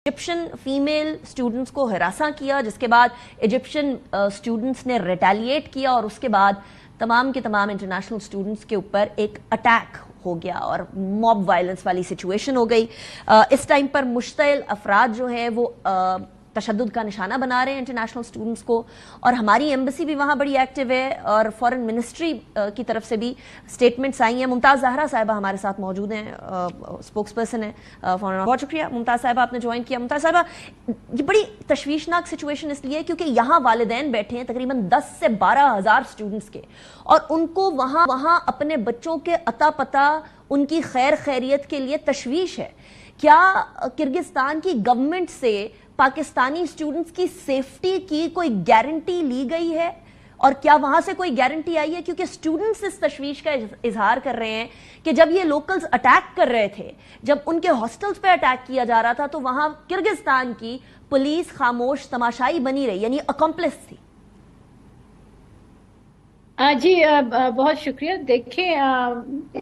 Egyptian female students को हिरासा किया, जिसके बाद इजिप्शियन स्टूडेंट्स ने रिटेलिएट किया और उसके बाद तमाम के तमाम इंटरनेशनल स्टूडेंट्स के ऊपर एक अटैक हो गया और मॉब वायलेंस वाली सिचुएशन हो गई। इस टाइम पर मुश्तइल अफराद जो हैं वो तशद्दुद का निशाना बना रहे हैं इंटरनेशनल स्टूडेंट्स को, और हमारी एम्बेसी भी वहाँ बड़ी एक्टिव है और फॉरेन मिनिस्ट्री की तरफ से भी स्टेटमेंट्स आई हैं। मुमताज़ ज़हरा साहिबा हमारे साथ मौजूद हैं, स्पोक्स पर्सन है फॉरेन। बहुत शुक्रिया मुमताज़ साहिबा, आपने ज्वाइन किया। मुमताज़ साहिबा, ये बड़ी तशवीशनाक सिचुएशन इसलिए क्योंकि यहाँ वालिदैन बैठे हैं तकरीबन 10 से 12 हज़ार स्टूडेंट्स के, और उनको वहाँ अपने बच्चों के अता पता, उनकी खैर खैरियत के लिए तशवीश है। क्या किर्गिस्तान की गवर्नमेंट से पाकिस्तानी स्टूडेंट्स की सेफ्टी की कोई गारंटी ली गई है, और क्या वहां से कोई गारंटी आई है? क्योंकि स्टूडेंट्स इस तशवीश का इजहार कर रहे हैं कि जब ये लोकल्स अटैक कर रहे थे, जब उनके हॉस्टल्स पे अटैक किया जा रहा था, तो वहां किर्गिस्तान की पुलिस खामोश तमाशाई बनी रही, यानी अकॉम्प्लिस थी। जी बहुत शुक्रिया। देखिए,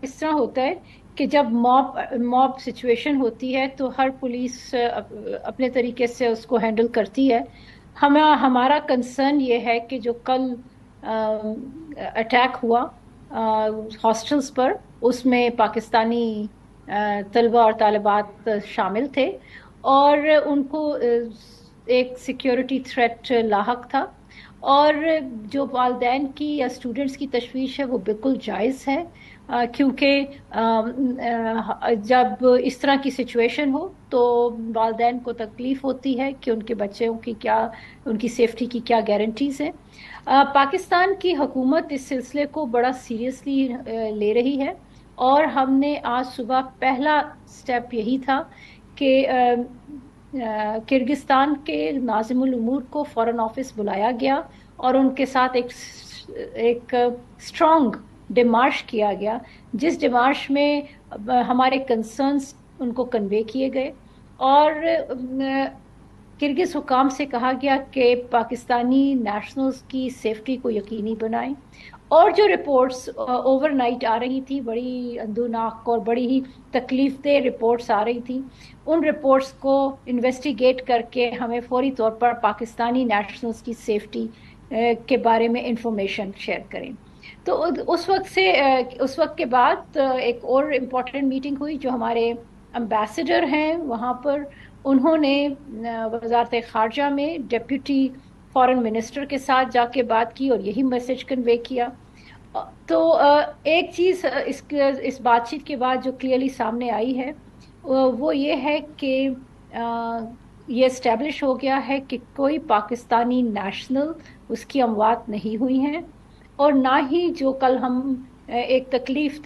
इस तरह होता है कि जब मॉब सिचुएशन होती है तो हर पुलिस अपने तरीके से उसको हैंडल करती है। हमारा कंसर्न ये है कि जो कल अटैक हुआ हॉस्टल्स पर, उसमें पाकिस्तानी तलबा और तालिबात शामिल थे और उनको एक सिक्योरिटी थ्रेट लाहक था, और जो वालिदैन की या स्टूडेंट्स की तशवीश है वो बिल्कुल जायज़ है, क्योंकि जब इस तरह की सिचुएशन हो तो वालिदैन को तकलीफ होती है कि उनके बच्चों की क्या, उनकी सेफ्टी की क्या गारंटीज़ हैं। पाकिस्तान की हुकूमत इस सिलसिले को बड़ा सीरियसली ले रही है, और हमने आज सुबह पहला स्टेप यही था कि किर्गिस्तान के नाज़िमुल उमूर को फॉरेन ऑफिस बुलाया गया और उनके साथ एक स्ट्रॉन्ग डिमार्श किया गया, जिस डिमार्श में हमारे कंसर्न्स उनको कन्वे किए गए, और किर्गिज हुकाम से कहा गया कि पाकिस्तानी नेशनल्स की सेफ्टी को यकीनी बनाएं। और जो रिपोर्ट्स ओवरनाइट आ रही थी, बड़ी अंदुनाक और बड़ी ही तकलीफदेह रिपोर्ट्स आ रही थी, उन रिपोर्ट्स को इन्वेस्टिगेट करके हमें फौरी तौर पर पाकिस्तानी नेशनल्स की सेफ्टी के बारे में इंफॉर्मेशन शेयर करें। तो उस वक्त के बाद एक और इम्पॉर्टेंट मीटिंग हुई। जो हमारे एम्बेसडर हैं वहाँ पर, उन्होंने वज़ारत ख़ारजा में डिप्टी फॉरेन मिनिस्टर के साथ जाके बात की और यही मैसेज कन्वे किया। तो एक चीज़ इस बातचीत के बाद जो क्लियरली सामने आई है वो ये है कि ये इस्टेब्लिश हो गया है कि कोई पाकिस्तानी नेशनल उसकी अमवात नहीं हुई हैं, और ना ही जो कल हम एक तकलीफ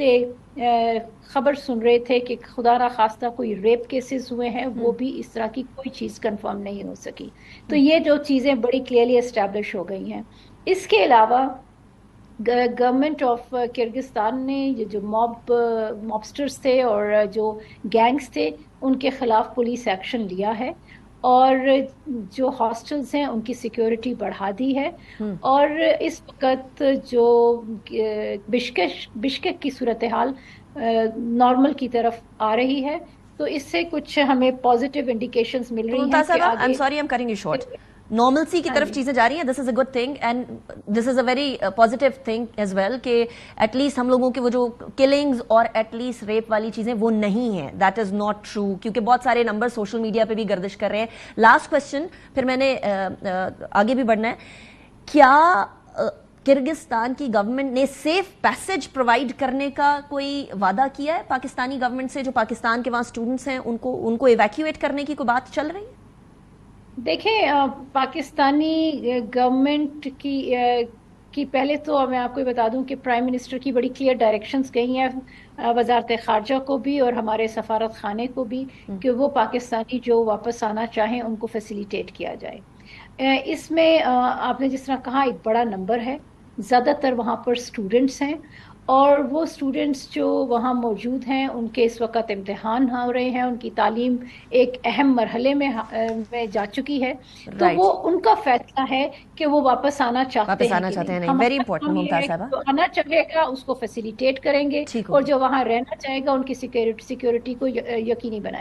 खबर सुन रहे थे कि खुदा ना खास्ता कोई रेप केसेस हुए हैं, वो भी इस तरह की कोई चीज़ कंफर्म नहीं हो सकी। तो ये जो चीज़ें बड़ी क्लियरली एस्टैब्लिश हो गई हैं। इसके अलावा गवर्नमेंट ऑफ किर्गिस्तान ने ये जो मॉबस्टर्स थे और जो गैंग्स थे, उनके खिलाफ पुलिस एक्शन लिया है, और जो हॉस्टल्स हैं उनकी सिक्योरिटी बढ़ा दी है, और इस वक्त जो बिश्केक की सूरत हाल नॉर्मल की तरफ आ रही है, तो इससे कुछ हमें पॉजिटिव इंडिकेशंस मिल रही हैं कि आगे, I am sorry, I am cutting you short, normalcy की तरफ चीजें जा रही हैं। This is a good thing and this is a very positive thing as well कि एटलीस्ट हम लोगों के वो जो किलिंग्स और एटलीस्ट रेप वाली चीजें वो नहीं है। दैट इज नॉट ट्रू, क्योंकि बहुत सारे नंबर सोशल मीडिया पे भी गर्दिश कर रहे हैं। लास्ट क्वेश्चन, फिर मैंने आगे भी बढ़ना है। क्या किर्गिस्तान की गवर्नमेंट ने सेफ पैसेज प्रोवाइड करने का कोई वादा किया है पाकिस्तानी गवर्नमेंट से? जो पाकिस्तान के वहां स्टूडेंट्स हैं उनको इवैक्यूएट करने की कोई बात चल रही है? देखें, पाकिस्तानी गवर्नमेंट की पहले तो मैं आपको बता दूं कि प्राइम मिनिस्टर की बड़ी क्लियर डायरेक्शंस गई हैं वज़ारत ख़ारजा को भी और हमारे सफारत खाने को भी, कि वो पाकिस्तानी जो वापस आना चाहें उनको फैसिलिटेट किया जाए। इसमें आपने जिस तरह कहा, एक बड़ा नंबर है, ज़्यादातर वहाँ पर स्टूडेंट्स हैं, और वो स्टूडेंट्स जो वहाँ मौजूद हैं उनके इस वक्त इम्तिहान हो रहे हैं, उनकी तालीम एक अहम मरहले में जा चुकी है। तो वो उनका फैसला है कि वो वापस आना चाहते हैं नहीं। वेरी इंपॉर्टेंट मुमताज़ साहबा, जो आना चाहेगा उसको फैसिलिटेट करेंगे, और जो वहाँ रहना चाहेगा उनकी सिक्योरिटी को यकीनी बनाएंगे।